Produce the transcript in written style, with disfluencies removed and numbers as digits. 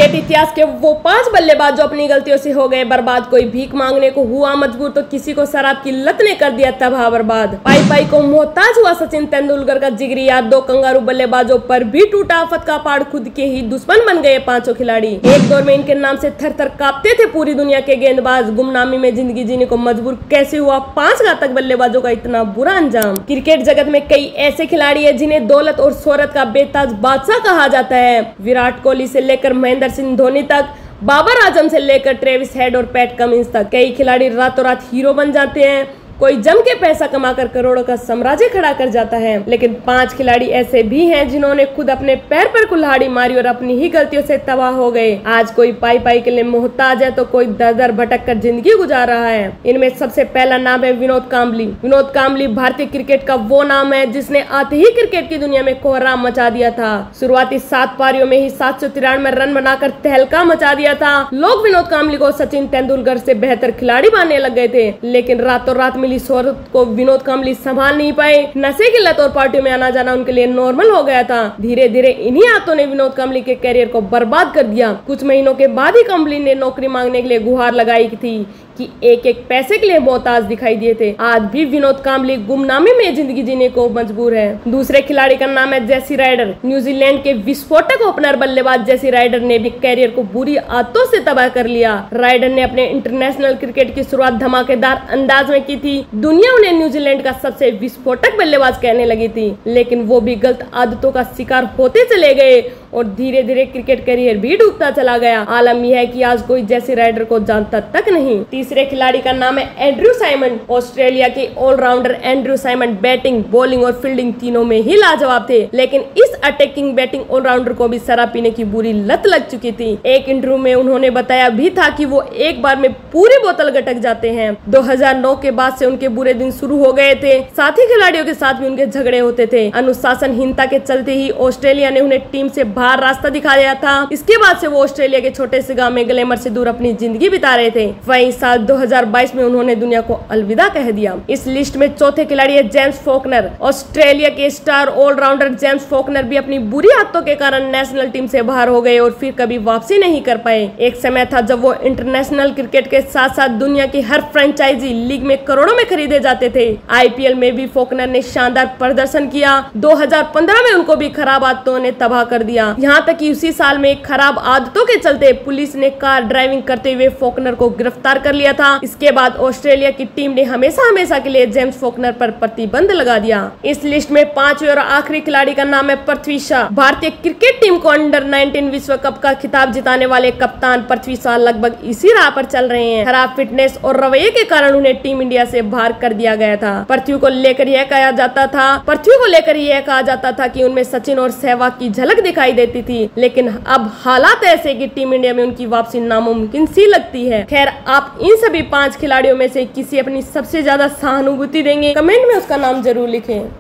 Cricket इतिहास के वो 5 बल्लेबाज जो अपनी गलतियों से हो गए बर्बाद। कोई भीख मांगने को हुआ मजबूर तो किसी को शराब की लत ने कर दिया तबाह बर्बाद। पाई पाई को मोहताज हुआ सचिन तेंदुलकर का जिगरी यार। 2 कंगारू बल्लेबाजों पर भी टूटा आफत का पहाड़, खुद के ही दुश्मन बन गए 5 खिलाड़ी। एक दौर में इनके नाम से थर थर कांपते थे पूरी दुनिया के गेंदबाज। गुमनामी में जिंदगी जीने को मजबूर कैसे हुआ 5 घातक बल्लेबाजों का इतना बुरा अंजाम। क्रिकेट जगत में कई ऐसे खिलाड़ी है जिन्हें दौलत और शोहरत का बेताज बादशाह कहा जाता है। विराट कोहली से लेकर महेंद्र सिंह धोनी तक, बाबर आजम से लेकर ट्रेविस हेड और पैट कमिंस तक, कई खिलाड़ी रातों रात हीरो बन जाते हैं। कोई जम के पैसा कमाकर करोड़ों का साम्राज्य खड़ा कर जाता है। लेकिन 5 खिलाड़ी ऐसे भी हैं जिन्होंने खुद अपने पैर पर कुल्हाड़ी मारी और अपनी ही गलतियों से तबाह हो गए। आज कोई पाई पाई के लिए मोहताज है तो कोई दर दर भटक कर जिंदगी गुजार रहा है। इनमें सबसे पहला नाम है विनोद कांबली। विनोद कांबली भारतीय क्रिकेट का वो नाम है जिसने आते ही क्रिकेट की दुनिया में कोहराम मचा दिया था। शुरुआती 7 पारियों में ही 793 रन बनाकर तहलका मचा दिया था। लोग विनोद कांबली को सचिन तेंदुलकर से बेहतर खिलाड़ी मानने लग गए थे। लेकिन रातों रात मिली शोहरत को विनोद कांबली संभाल नहीं पाए। नशे की लत और पार्टियों में आना जाना उनके लिए नॉर्मल हो गया था। धीरे धीरे इन्हीं आदतों ने विनोद कांबली के करियर को बर्बाद कर दिया। कुछ महीनों के बाद ही कांबली ने नौकरी मांगने के लिए गुहार लगाई थी कि एक पैसे के लिए मोहताज दिखाई दिए थे। आज भी विनोद कांबली गुमनामी में जिंदगी जीने को मजबूर है। दूसरे खिलाड़ी का नाम है जेसी राइडर। न्यूजीलैंड के विस्फोटक ओपनर बल्लेबाज जेसी राइडर ने भी कैरियर को बुरी आदतों से तबाह कर लिया। राइडर ने अपने इंटरनेशनल क्रिकेट की शुरुआत धमाकेदार अंदाज में की थी। दुनिया उन्हें न्यूजीलैंड का सबसे विस्फोटक बल्लेबाज कहने लगी थी। लेकिन वो भी गलत आदतों का शिकार होते चले गए और धीरे धीरे क्रिकेट करियर भी डूबता चला गया। आलम यह है कि आज कोई जेसी राइडर को जानता तक नहीं। तीसरे खिलाड़ी का नाम है एंड्रयू साइमन। ऑस्ट्रेलिया के all rounder Andrew Symonds batting, bowling और फील्डिंग तीनों में ही लाजवाब थे। लेकिन इस अटैकिंग बैटिंग ऑलराउंडर को भी शराब पीने की बुरी लत लग चुकी थी। एक इंटरव्यू में उन्होंने बताया भी था कि वो एक बार में पूरी बोतल गटक जाते हैं। 2009 के बाद से उनके बुरे दिन शुरू हो गए थे। साथी खिलाड़ियों के साथ भी उनके झगड़े होते थे। अनुशासनहीनता के चलते ही ऑस्ट्रेलिया ने उन्हें टीम से बाहर रास्ता दिखा दिया था। इसके बाद से वो ऑस्ट्रेलिया के छोटे से गांव में ग्लैमर से दूर अपनी जिंदगी बिता रहे थे। वहीं साल 2022 में उन्होंने दुनिया को अलविदा कह दिया। इस लिस्ट में चौथे खिलाड़ी है जेम्स फॉकनर। ऑस्ट्रेलिया के स्टार ऑलराउंडर जेम्स फॉकनर भी अपनी बुरी आदतों के कारण नेशनल टीम से बाहर हो गए और फिर कभी वापसी नहीं कर पाए। एक समय था जब वो इंटरनेशनल क्रिकेट के साथ साथ दुनिया की हर फ्रेंचाइजी लीग में करोड़ों में खरीदे जाते थे। IPL में भी फॉकनर ने शानदार प्रदर्शन किया। 2015 में उनको भी खराब आदतों ने तबाह कर दिया। यहाँ तक कि उसी साल में खराब आदतों के चलते पुलिस ने कार ड्राइविंग करते हुए फॉकनर को गिरफ्तार कर लिया था। इसके बाद ऑस्ट्रेलिया की टीम ने हमेशा के लिए जेम्स फॉकनर पर प्रतिबंध लगा दिया। इस लिस्ट में 5वें और आखिरी खिलाड़ी का नाम है पृथ्वी शॉ। भारतीय क्रिकेट टीम को अंडर 19 विश्व कप का खिताब जिताने वाले कप्तान पृथ्वी शॉ लगभग इसी राह पर चल रहे हैं। खराब फिटनेस और रवैये के कारण उन्हें टीम इंडिया से बाहर कर दिया गया था। पृथ्वी को लेकर यह कहा जाता था कि उनमें सचिन और सहवाग की झलक दिखाई देती थी। लेकिन अब हालात ऐसे कि टीम इंडिया में उनकी वापसी नामुमकिन सी लगती है। खैर, आप इन सभी 5 खिलाड़ियों में से किसी अपनी सबसे ज्यादा सहानुभूति देंगे? कमेंट में उसका नाम जरूर लिखें।